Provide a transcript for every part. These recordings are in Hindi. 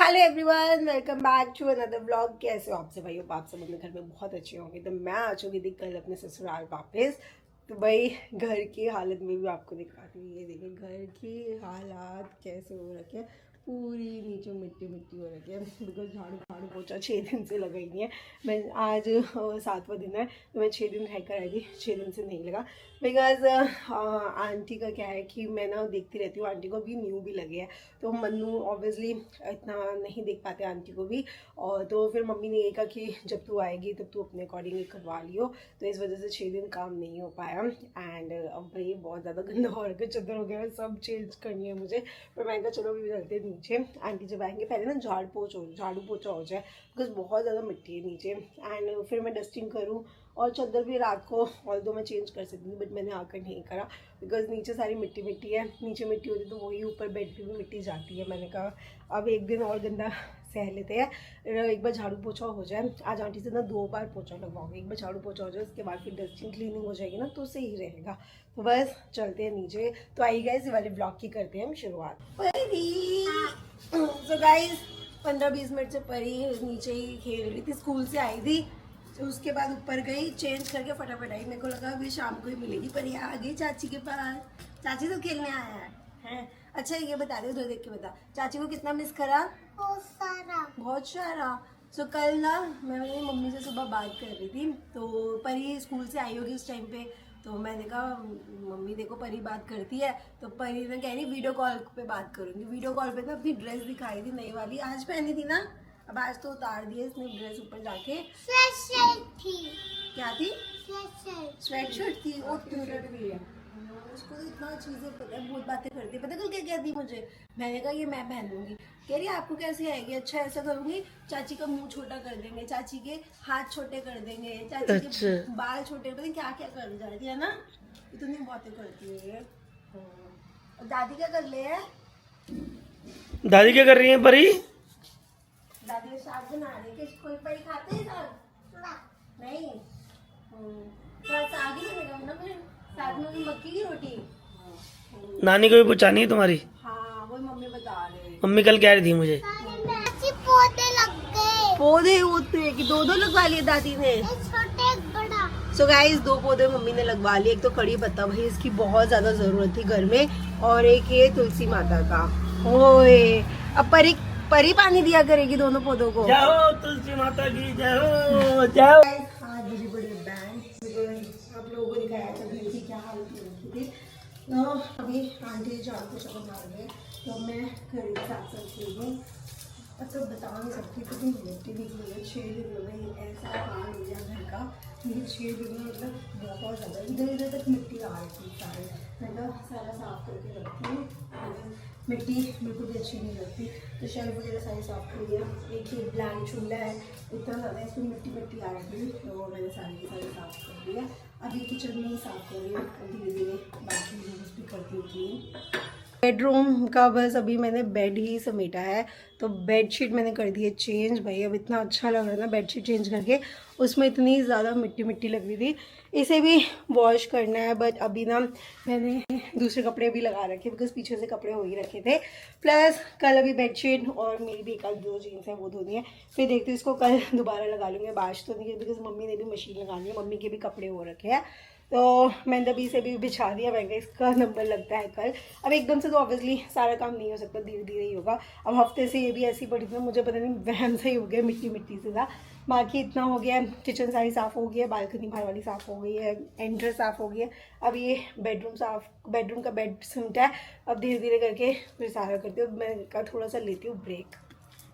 Hello everyone, welcome back to another vlog. कैसे हो आप सब भाई? आप सब अपने घर में बहुत अच्छे होंगे। तो मैं आ चुकी थी कल अपने ससुराल वापस। तो भाई घर की हालत में भी आपको दिखाती हूँ। ये देखिए घर की हालात कैसे हो रखे हैं, पूरी नीचे मिट्टी मिट्टी हो रखी है बिकॉज झाड़ू झाड़ू पोछा 6 दिन से लगा ही नहीं है। मैं आज 7वां दिन है, तो मैं 6 दिन रह कर आई थी, 6 दिन से नहीं लगा बिकॉज आंटी का क्या है कि मैं ना देखती रहती हूँ, आंटी को भी न्यू भी लगे है, तो मन्नू ऑब्वियसली इतना नहीं देख पाते आंटी को भी। और तो फिर मम्मी ने ये कहा कि जब तू आएगी तब तू अपने अकॉर्डिंग ही करवा लियो, तो इस वजह से 6 दिन काम नहीं हो पाया। एंड अब भाई बहुत ज़्यादा गंदा हो रहा है, चादर वगैरह सब चेंज करनी है मुझे। पर मैंने कहा चलो अभी चलते नीचे, आंटी जब आएंगे पहले ना झाड़ू पोछा हो जाए बिकॉज बहुत ज़्यादा मिट्टी है नीचे। एंड फिर मैं डस्टिंग करूँ और चादर भी रात को ऑल दो मैं चेंज कर सकती हूँ, बट मैंने आकर नहीं करा बिकॉज नीचे सारी मिट्टी मिट्टी है। नीचे मिट्टी होती तो वही ऊपर बेड पे भी मिट्टी जाती है। मैंने कहा अब एक दिन और गंदा सह लेते हैं, एक बार झाड़ू पोछा हो जाए। आज आंटी से ना 2 बार पोछा लगवाऊंगी, एक बार झाड़ू पोछा हो जाए, उसके बाद फिर डस्टिंग क्लीनिंग हो जाएगी ना, तो सही रहेगा। तो बस चलते हैं नीचे। तो आई गाइस वाले ब्लॉग की करते हैं हम शुरुआत। तो गाइस 15-20 मिनट से परी नीचे ही खेल रही थी, स्कूल से आई थी, तो उसके बाद ऊपर गई, चेंज करके फटाफट आई। मेरे को लगा अभी शाम को ही मिलेगी, पर ये आ गई चाची के पास। चाची तो खेलने आया है। अच्छा ये बता दे, उधर देख के बता, चाची को कितना मिस करा? बहुत सारा। सो कल ना मैं मेरी मम्मी से सुबह बात कर रही थी, तो परी स्कूल से आई होगी उस टाइम पे। तो मैंने कहा मम्मी देखो परी बात करती है, तो परी ने कह रही वीडियो कॉल पे बात करूँगी। वीडियो कॉल पे ना अपनी ड्रेस दिखाई थी नई वाली, आज पहनी थी ना, अब आज तो उतार दिए इसने ड्रेस ऊपर जाके। थी क्या थी? स्वेटशर्ट थी। ओ ट्यूटर भी है, उसको तो इतना चीज़ें पता है, बहुत बातें करती है। पता कल क्या कहती मुझे? मैंने कहा ये मैं पहन लूँगी, कह रही आपको कैसी आएगी? अच्छा ऐसा करूँगी, चाची का मुंह छोटा कर देंगे, चाची के हाथ छोटे कर देंगे, चाची के बाल छोटे, पता नहीं क्या क्या कर जाती है ना, इतनी बातें करती है ये। और दादी क्या कर ले है? दादी क्या कर रही है परी? दादी साग बना रही है। कोई परी खाते हैं साग? नहीं। तो साग ही बनेगा ना फिर, साग में भी मक्की की रोटी। नानी को भी पूछानी है तुम्हारी? हाँ वही मम्मी बता रहे। मम्मी कल कह रही थी मुझे पौधे लग गए। पौधे होते हैं कि 2-2 लगवा लिए दादी ने? छोटे बड़ा। सो गाइस 2 पौधे मम्मी ने लगवा लिए। एक तो कड़ी पत्ता, भाई इसकी बहुत ज्यादा जरूरत थी घर में, और एक ये तुलसी माता का। ओए अब परी पानी दिया करेगी दोनों पौधों को। जय हो तुलसी माता की, जय हो जय हो। आज बड़ी बड़ी बैंड आप लोगों को दिखाया था घर की क्या हालत हो रखी थी। तो अभी आंटी झाड़ू पोछा बना रही है, तो मैं घर के साथ साथ की हूँ। तो बता नहीं सकती कितनी मिट्टी निकली है 6 दिन में। ऐसा काम हो गया घर का, मुझे 6 दिन में मतलब बहुत ज़्यादा इधर इधर तक मिट्टी आ रही थी सारे। मतलब सारा साफ करके रखती हूँ, मिट्टी बिल्कुल भी अच्छी नहीं लगती। तो शेल्फ वगैरह सारी साफ कर दिया। एक ही ब्लैंक चूल्हा है, इतना ज़्यादा इसमें मिट्टी मिट्टी आ रही थी, तो मैंने सारी की सारी साफ कर दिया। अभी किचन में ही साफ कर रही हूँ, धीरे धीरे बाकी यूज़ भी करती हूँ। बेडरूम का बस अभी मैंने बेड ही समेटा है, तो बेडशीट मैंने कर दी है चेंज। भाई अब इतना अच्छा लग रहा है ना बेडशीट चेंज करके, उसमें इतनी ज़्यादा मिट्टी मिट्टी लग रही थी। इसे भी वॉश करना है, बट अभी ना मैंने दूसरे कपड़े भी लगा रखे बिकॉज पीछे से कपड़े हो ही रखे थे। प्लस कल अभी बेडशीट और मेरी भी एक 2 जीन्स है वो धोनी है, फिर देखती हूँ इसको कल दोबारा लगा लूँगी। बारिश तो नहीं है बिकॉज मम्मी ने भी मशीन लगानी है, मम्मी के भी कपड़े हो रखे हैं, तो मैंने तभी से भी बिछा दिया। मैंने इसका नंबर लगता है कल। अब एकदम से तो ऑब्वियसली सारा काम नहीं हो सकता, धीरे धीरे ही होगा। अब हफ्ते से ये भी ऐसी पड़ी थी, मुझे पता नहीं वहम से ही हो गया मिट्टी मिट्टी से था। बाकी इतना हो गया, किचन सारी साफ़ हो गई है, बालकनी बाहर वाली साफ़ हो गई है, एंट्री साफ़ हो गई है। अब ये बेडरूम का बेड सिमटा है, अब धीरे धीरे करके फिर सारा करती हूँ। मैं का थोड़ा सा लेती हूँ ब्रेक।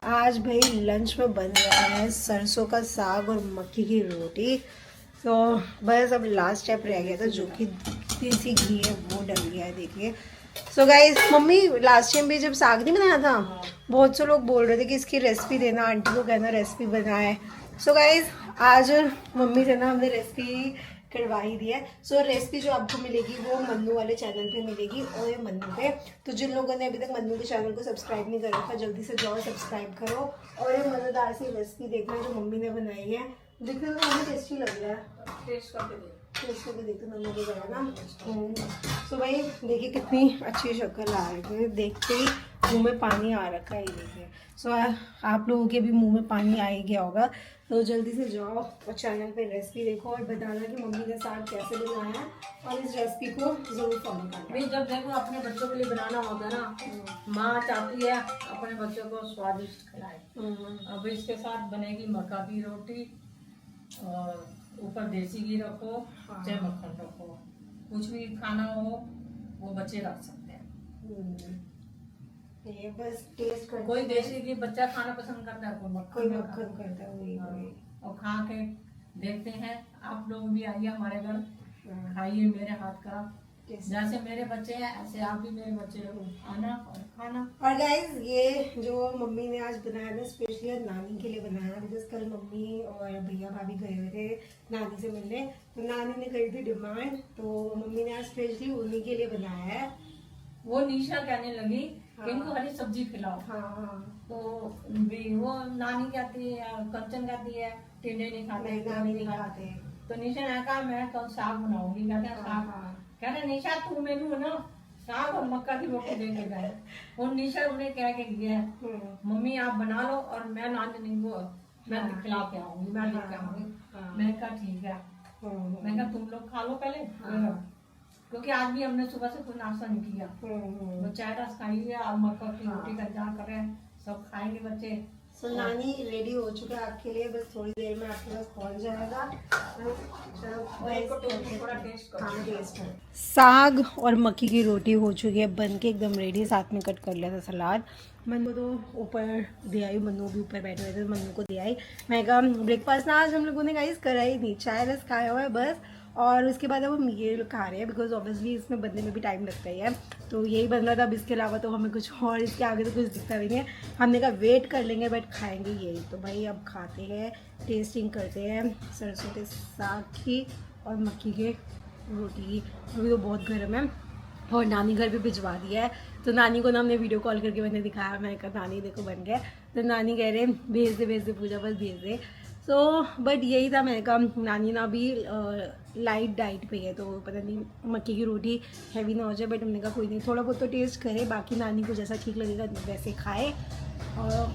आज भाई लंच में बन रहा है सरसों का साग और मक्की की रोटी। तो बस अब लास्ट स्टेप रह गया था, जो कि देसी घी है वो डल गया है, देखिए। So guys mummy last time भी जब साग नहीं बनाया था, बहुत से लोग बोल रहे थे कि इसकी रेसिपी देना, आंटी को कहना रेसिपी बनाए। सो गाइस आज मम्मी से ना हमने रेसिपी करवा ही दी है। सो रेसिपी जो आपको मिलेगी वो मन्नू वाले चैनल पे मिलेगी, और ये मन्नू पे। तो जिन लोगों ने अभी तक मन्नू के चैनल को सब्सक्राइब नहीं कर रखा, जल्दी से जाओ सब्सक्राइब करो, और ये मज़ेदार सी रेसिपी देखना जो मम्मी ने बनाई है। दिखने में बहुत टेस्टी लग रहा है, टेस्ट करके देखते मम्मी को ना। सो भाई देखिए कितनी अच्छी शक्ल आ रही है, देखते ही मुंह में पानी आ रखा है, ये देखिए। सो आप लोगों के भी मुंह में पानी आ ही गया होगा, तो जल्दी से जाओ और चैनल पे रेसिपी देखो और बताना कि मम्मी ने साग कैसे बनाया है, और इस रेसिपी को ज़रूर फॉलो करना। भाई जब देखो अपने बच्चों के लिए बनाना होता है ना, माँ चाहती है अपने बच्चों को स्वादिष्ट खिलाए। अब इसके साथ बनेगी मक्का की रोटी, और ऊपर देसी घी रखो, हाँ। चाहे मक्खन रखो, कुछ भी खाना हो वो बच्चे रख सकते हैं। ये बस टेस्ट कर, कोई देसी घी बच्चा खाना पसंद करता है, कोई मक्खन करता है, वही हाँ। वही। और खा के देखते हैं, आप लोग भी आइए हमारे घर, खाइए मेरे हाथ का। जैसे मेरे बच्चे हैं ऐसे आप भी मेरे बच्चे हो, आना और खाना। और गाइज ये जो मम्मी ने आज बनाया ना, स्पेशली नानी के लिए बनाया, बिकॉज कल मम्मी और भैया भाभी गए हुए थे नानी से मिलने, तो नानी ने करी थी डिमांड, तो मम्मी ने आज स्पेशली उन्हीं के लिए बनाया है। वो निशा कहने लगी हाँ। कि इनको हरी सब्जी खिलाओ, हाँ हाँ, तो भी वो नानी कहती है, कंचन कहती है टिंडे नहीं खाते, नहीं नानी नहीं खाते। तो निशा ने कहा मैं कल साग बनाऊंगी। कहते हैं साग, हाँ। कहते निशा तू मेनू ना साग और मक्का की रोटी दे के गए, और निशा उन्हें कह के गया है मम्मी आप बना लो और मैं नानी को मैं खिला के आऊंगी, मैं लेके आऊंगी। मैंने कहा ठीक है, मैं कहा तुम लोग खा लो पहले, क्योंकि आज भी हमने सुबह से कोई नाश्ता नहीं किया, वो चाय रस खाई है और मक्का की रोटी का इंतजार कर रहे हैं, सब खाएंगे बच्चे। सो नानी रेडी हो चुका है आपके लिए, बस थोड़ी देर में आपके पास पहुंच जाएगा। और एक थोड़ा टेस्ट करो। हाँ, टेस्ट है। साग और मक्की की रोटी हो चुकी है बन के एकदम रेडी, साथ में कट कर लिया था सलाद। मन्नू तो ऊपर दे आई, मन्नू भी ऊपर बैठे हुए थे, मन्नू को दे आई। मैं कहा ब्रेकफास्ट ना आज हम लोगों ने गाइस करा ही नहीं, चाय रस खाया हुआ है बस, और उसके बाद अब हम ये खा रहे हैं, बिकॉज ऑब्वियसली इसमें बनने में भी टाइम लगता ही है, तो यही बन रहा था। अब इसके अलावा तो हमें कुछ और, इसके आगे तो कुछ दिखता भी नहीं है। हमने कहा वेट कर लेंगे बट खाएंगे यही, तो भाई अब खाते हैं, टेस्टिंग करते हैं सरसों के साग की और मक्की के रोटी की। अभी तो बहुत गर्म है, और नानी घर भी भिजवा दिया है, तो नानी को ना हमने वीडियो कॉल करके मैंने दिखाया, मैंने कहा नानी देखो बन गया, तो नानी कह रहे भेज दे पूजा, बस भेज दे। सो बट यही था, मैंने कहा नानी ना भी लाइट डाइट पे है, तो पता नहीं मक्की की रोटी हैवी ना हो जाए, बट हमने कहा कोई नहीं, थोड़ा बहुत तो टेस्ट करे, बाकी नानी को जैसा ठीक लगेगा वैसे खाए। और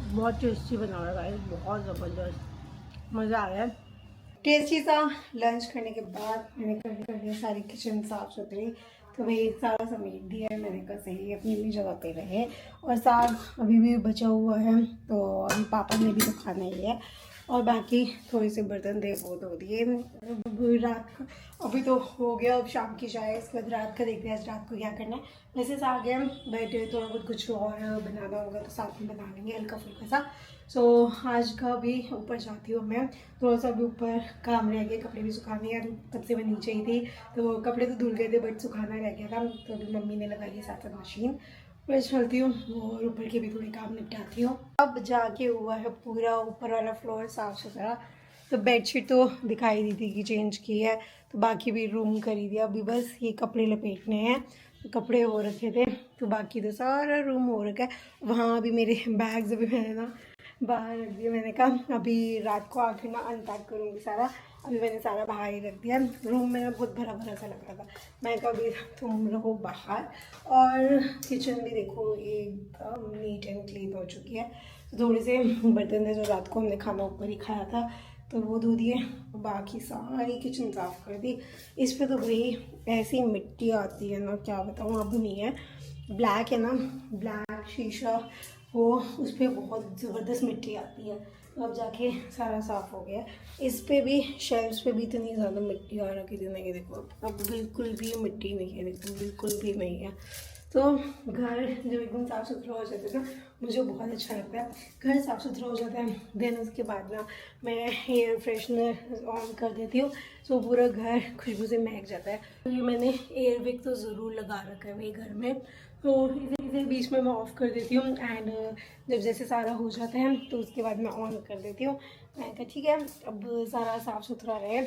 बहुत टेस्टी बना रहा है, बहुत ज़बरदस्त, मज़ा आ रहा है। टेस्टी सा लंच करने के बाद मैंने कर लिया सारी किचन साफ़ सुथरी, तो भाई सारा समेट दिया है, मैंने कहा सही अपनी अपनी जगह पे रहे। और साग अभी भी बचा हुआ है, तो अभी पापा ने भी तो खाना ही है, और बाकी थोड़े से बर्तन थे वो धो दिए। रात का अभी तो हो गया, अब शाम की चाय, इसके बाद रात का देखते हैं आज रात को क्या करना है। वैसे साग है बैठे, थोड़ा बहुत कुछ और बनाना होगा तो साथ में बना लेंगे हल्का फुल्का सा। सो आज का भी ऊपर जाती हूँ मैं, थोड़ा सा भी ऊपर काम रह गया, कपड़े भी सुखाने हैं, तब से मैं नीचे ही थी, तो कपड़े तो धुल गए थे बट सुखाना रह गया था, तो अभी मम्मी ने लगाई है साथ मशीन, मैं चलती हूँ और ऊपर के भी थोड़े काम निपटाती हूँ। अब जाके हुआ है पूरा ऊपर वाला फ्लोर साफ़ सुथरा, तो बेडशीट तो दिखाई दी थी कि चेंज की है, तो बाकी भी रूम करी दिया, अभी बस ये कपड़े लपेटने हैं, कपड़े हो रखे थे, तो बाकी तो सारा रूम हो रखा है। वहाँ अभी मेरे बैग्स अभी मैंने ना बाहर रख दिया, मैंने कहा अभी रात को आके ना अनपैक करूँगी सारा, अभी मैंने सारा बाहर ही रख दिया। रूम में ना बहुत भरा भरा सा लग रहा था, मैं कहा अभी तुम रहो बाहर। और किचन भी देखो एकदम नीट एंड क्लीन हो चुकी है, थोड़े से बर्तन थे जो रात को हमने खाना ऊपर ही खाया था तो वो धो दिए, बाकी सारी किचन साफ़ कर दी। इस पर तो भाई ऐसी मिट्टी आती है ना, क्या बताऊँ, अब नहीं है, ब्लैक है ना, ब्लैक शीशा वो, उस पर बहुत ज़बरदस्त मिट्टी आती है, तो अब जाके सारा साफ़ हो गया। इस पे भी शेल्फ्स पे भी इतनी ज़्यादा मिट्टी आ रखी थी ना, ये देखो अब बिल्कुल भी मिट्टी नहीं है, देखो बिल्कुल भी नहीं है। तो घर जब एकदम साफ़ सुथरा हो जाता है ना, मुझे बहुत अच्छा लगता है, घर साफ़ सुथरा हो जाता है। देन उसके बाद ना मैं एयर फ्रेशनर ऑन कर देती हूँ, तो पूरा घर खुशबू से महक जाता है। तो ये मैंने एयर विक तो ज़रूर लगा रखा है मेरे घर में, तो इसे बीच में मैं ऑफ़ कर देती हूँ, एंड जब जैसे सारा हो जाता है तो उसके बाद मैं ऑन कर देती हूँ। मैं कहा ठीक है अब सारा साफ़ सुथरा रहे,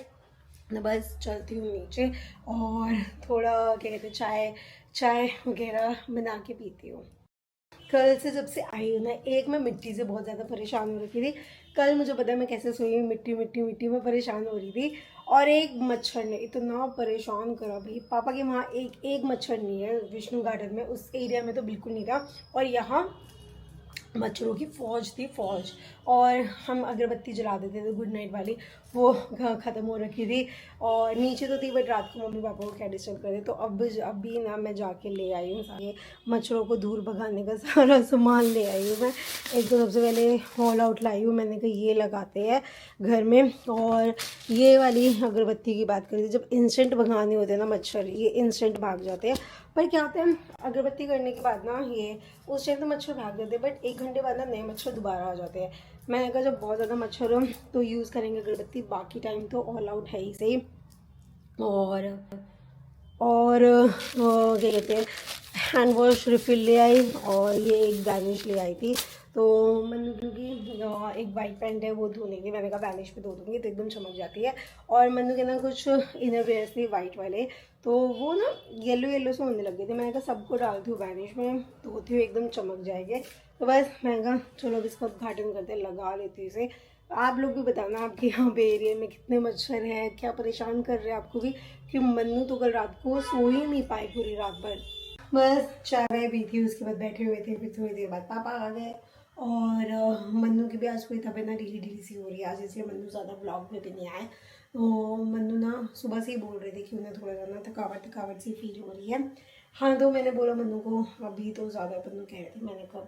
मैं बस चलती हूँ नीचे और थोड़ा क्या कहते हैं चाय वगैरह बना के पीती हूँ। कल से जब से आई हूँ ना, एक मैं मिट्टी से बहुत ज़्यादा परेशान हो रही थी। कल मुझे पता है मैं कैसे सोई हूँ, मिट्टी में परेशान हो रही थी। और एक मच्छर ने इतना परेशान करा भाई। पापा के वहाँ एक मच्छर नहीं है विष्णु गार्डन में, उस एरिया में तो बिल्कुल नहीं था। और यहाँ मच्छरों की फौज थी, फौज। और हम अगरबत्ती जला देते थे गुड नाइट वाली, वो ख़त्म हो रखी थी। और नीचे तो थी बट रात को मम्मी पापा को क्या डिस्टर्ब करे, तो अभी ना मैं जाके ले आई हूँ ये मच्छरों को दूर भगाने का सारा सामान ले आई हूँ मैं। एक तो सबसे पहले ऑल आउट लाई हूँ, मैंने कहा ये लगाते हैं घर में। और ये वाली अगरबत्ती की बात करी थी, जब इंस्टेंट भगाने होते हैं ना मच्छर, ये इंस्टेंट भाग जाते हैं। पर क्या होता है अगरबत्ती करने के बाद ना, ये उस टाइम तो मच्छर भाग जाते हैं बट 1 घंटे बाद ना नए मच्छर दोबारा आ जाते हैं। मैंने कहा जब बहुत ज़्यादा मच्छर हो तो यूज़ करेंगे अगरबत्ती, बाकी टाइम तो ऑल आउट है ही सही। और क्या कहते हैं हैंड वॉश रिफिल ले आई, और ये एक वैनिश ले आई थी। तो मन्नू की एक वाइट पैंट है वो धोने की, मैंने कहा वैनिश पे धो दूँगी तो एकदम चमक जाती है। और मन्नू के ना कुछ इनर वेयर्स थे वाइट वाले, तो वो ना येलो से होने लग गए थे। मैंने कहा सबको डालती हूँ वैनिश में, धोती हूँ एकदम चमक जाएंगे। तो बस मैंने कहा चलो अब इसका उद्घाटन करते लगा लेती हूँ इसे। आप लोग भी बताना आपके यहाँ पे एरिया में कितने मच्छर हैं, क्या परेशान कर रहे हैं आपको भी, कि मन्नू तो कल रात को सो ही नहीं पाए पूरी रात भर। बस चाय वाय पी थी, उसके बाद बैठे हुए थे, फिर थोड़ी देर बाद पापा आ गए। और मन्नू की भी आज कोई तबीयत ना ढीली सी हो रही है आज, इसलिए मन्नू ज़्यादा ब्लॉग में भी नहीं आए। तो मन्नू ना सुबह से ही बोल रहे थे कि उन्हें थोड़ा ज़्यादा थकावट सी फील हो रही है। हाँ तो मैंने बोला मन्नू को अभी तो ज़्यादा, मन्नू कह रहे थे, मैंने कहा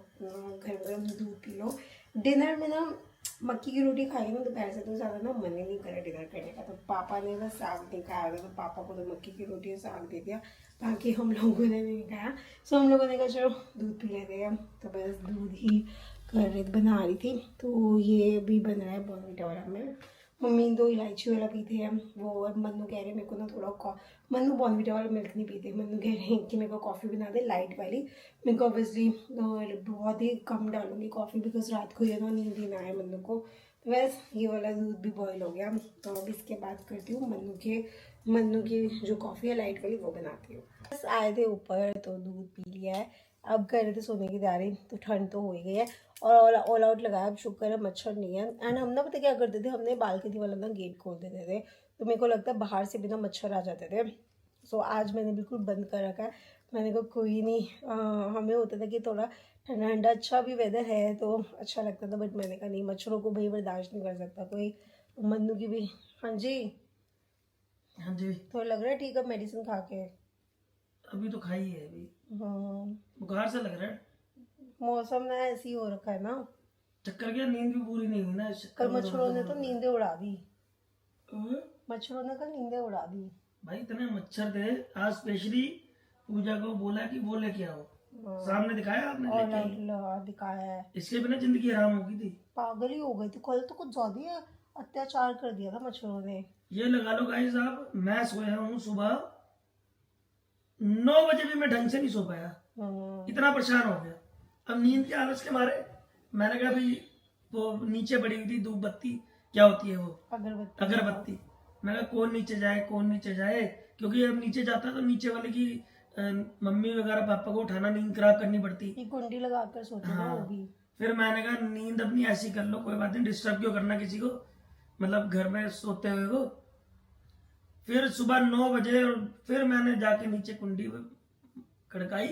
घर में दूध पी लो। डिनर में ना मक्की की रोटी खाई ना दोपहर से, तो ज़्यादा ना मन ही नहीं करा डिनर करने का। तो पापा ने बस साग नहीं खाया था, तो पापा को तो मक्की की रोटी और साग दे दिया, बाकी हम लोगों ने नहीं खाया। सो हम लोगों ने कहा चलो दूध पी लेते हैं, तो बस दूध ही बना रही थी। तो ये भी बन रहा है बॉर्नविटा वाला में, मम्मी 2 इलायची वाला पीते हैं वो। और मन्नू कह रहे मेरे को ना थोड़ा मन्नू बॉर्नविटा वाला मिल्क नहीं पीते, मन्नू कह रहे हैं कि मेरे को कॉफ़ी बना दे लाइट वाली। मेरे को ऑब्वियसली बहुत ही कम डालूंगी कॉफ़ी, बिकॉज रात को ये ना नींद ही ना आए मन्नू को। तो बस ये वाला दूध भी बॉयल हो गया, तो अब इसके बाद करती हूँ मन्नू की जो कॉफ़ी है लाइट वाली वो बनाती हूँ। बस आए थे ऊपर तो दूध पी लिया है, अब कर रहे थे सोने की तैयारी। तो ठंड तो हो ही गई है, और ऑल आउट लगाया, अब शुक्र है मच्छर नहीं है। एंड हम ना पता क्या करते थे, हमने बालकनी वाला ना गेट खोल देते थे, तो मेरे को लगता है बाहर से भी ना मच्छर आ जाते थे। सो आज मैंने बिल्कुल बंद कर रखा है। मैंने कहा कोई नहीं, हमें होता था कि थोड़ा ठंडा ठंडा अच्छा भी वेदर है तो अच्छा लगता था, बट मैंने कहा नहीं, मच्छरों को भाई बर्दाश्त नहीं कर सकता कोई। मन्नू की भी हाँ जी तो लग रहा है ठीक है मेडिसिन खा के। अभी तो खाई है अभी, हाँ बुखार से लग रहा है। मौसम ना ऐसी हो रखा है ना, चक्कर क्या, नींद भी पूरी नहीं हुई ना। कल मच्छरों ने तो नींदें उड़ा दी, हाँ? मच्छरों ने कल नींदें उड़ा दी। भाई इतने मच्छर थे, आज स्पेशली पूजा को बोला कि वो लेके आओ, सामने दिखाया आपने और लेके आई। दिखाया है, इसके बिना जिंदगी आराम होगी थी। पागल ही हो गई थी कल तो, कुछ ज्यादा ही अत्याचार कर दिया था मच्छरों ने। ये लगा लो गाइस साहब, मैं सोया हूँ सुबह 9 बजे भी मैं ढंग से नहीं सो पाया, इतना परेशान हो गया। अब नींद के आलस के मारे मैंने कहा भाई वो नीचे पड़ी हुई थी धूप बत्ती, क्या होती है वो अगरबत्ती, मैंने कहा कौन नीचे जाए, क्योंकि अब नीचे जाता तो नीचे वाले की मम्मी वगैरह पापा को उठाना, नींद खराब करनी पड़ती। कुंडी लगा कर सोते हैं वो भी। फिर मैंने कहा नींद अपनी ऐसी कर लो, कोई बात नहीं, डिस्टर्ब क्यों करना किसी को, मतलब घर में सोते हुए को। फिर सुबह 9 बजे फिर मैंने जाके नीचे कुंडी खड़काई,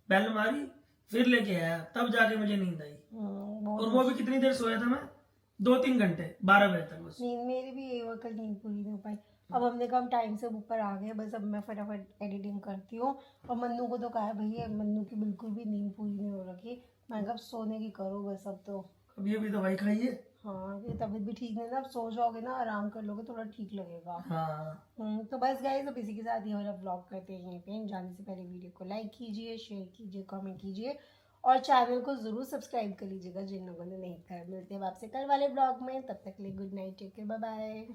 बेल मारी, फिर लेके आया, तब जाके मुझे नींद आई। और वो भी कितनी देर सोया था मैं, 2-3 घंटे, 12 बजे तक बस। नींद मेरी भी ये हुआ, कल नींद पूरी नहीं हो पाई। अब हमने कहा हम टाइम से ऊपर आ गए, बस अब मैं फटाफट एडिटिंग करती हूँ। और मन्नू को तो कहा है भैया, मन्नू की बिल्कुल भी नींद पूरी नहीं हो रखी, मैं कहा सोने की करो बस अब तो। अब ये भी दवाई खाइए। हाँ ये तबीयत भी ठीक नहीं ना, अब सो जाओगे ना आराम कर लोगे थोड़ा ठीक लगेगा। हाँ तो बस गाइस अब इसी के साथ ये वाला व्लॉग करते हैं यहीं पे। जाने से पहले वीडियो को लाइक कीजिए, शेयर कीजिए, कमेंट कीजिए और चैनल को जरूर सब्सक्राइब कर लीजिएगा जिन लोगों ने नहीं करा। मिलते हैं आपसे कल वाले ब्लॉग में, तब तक के लिए good night, take care, bye bye.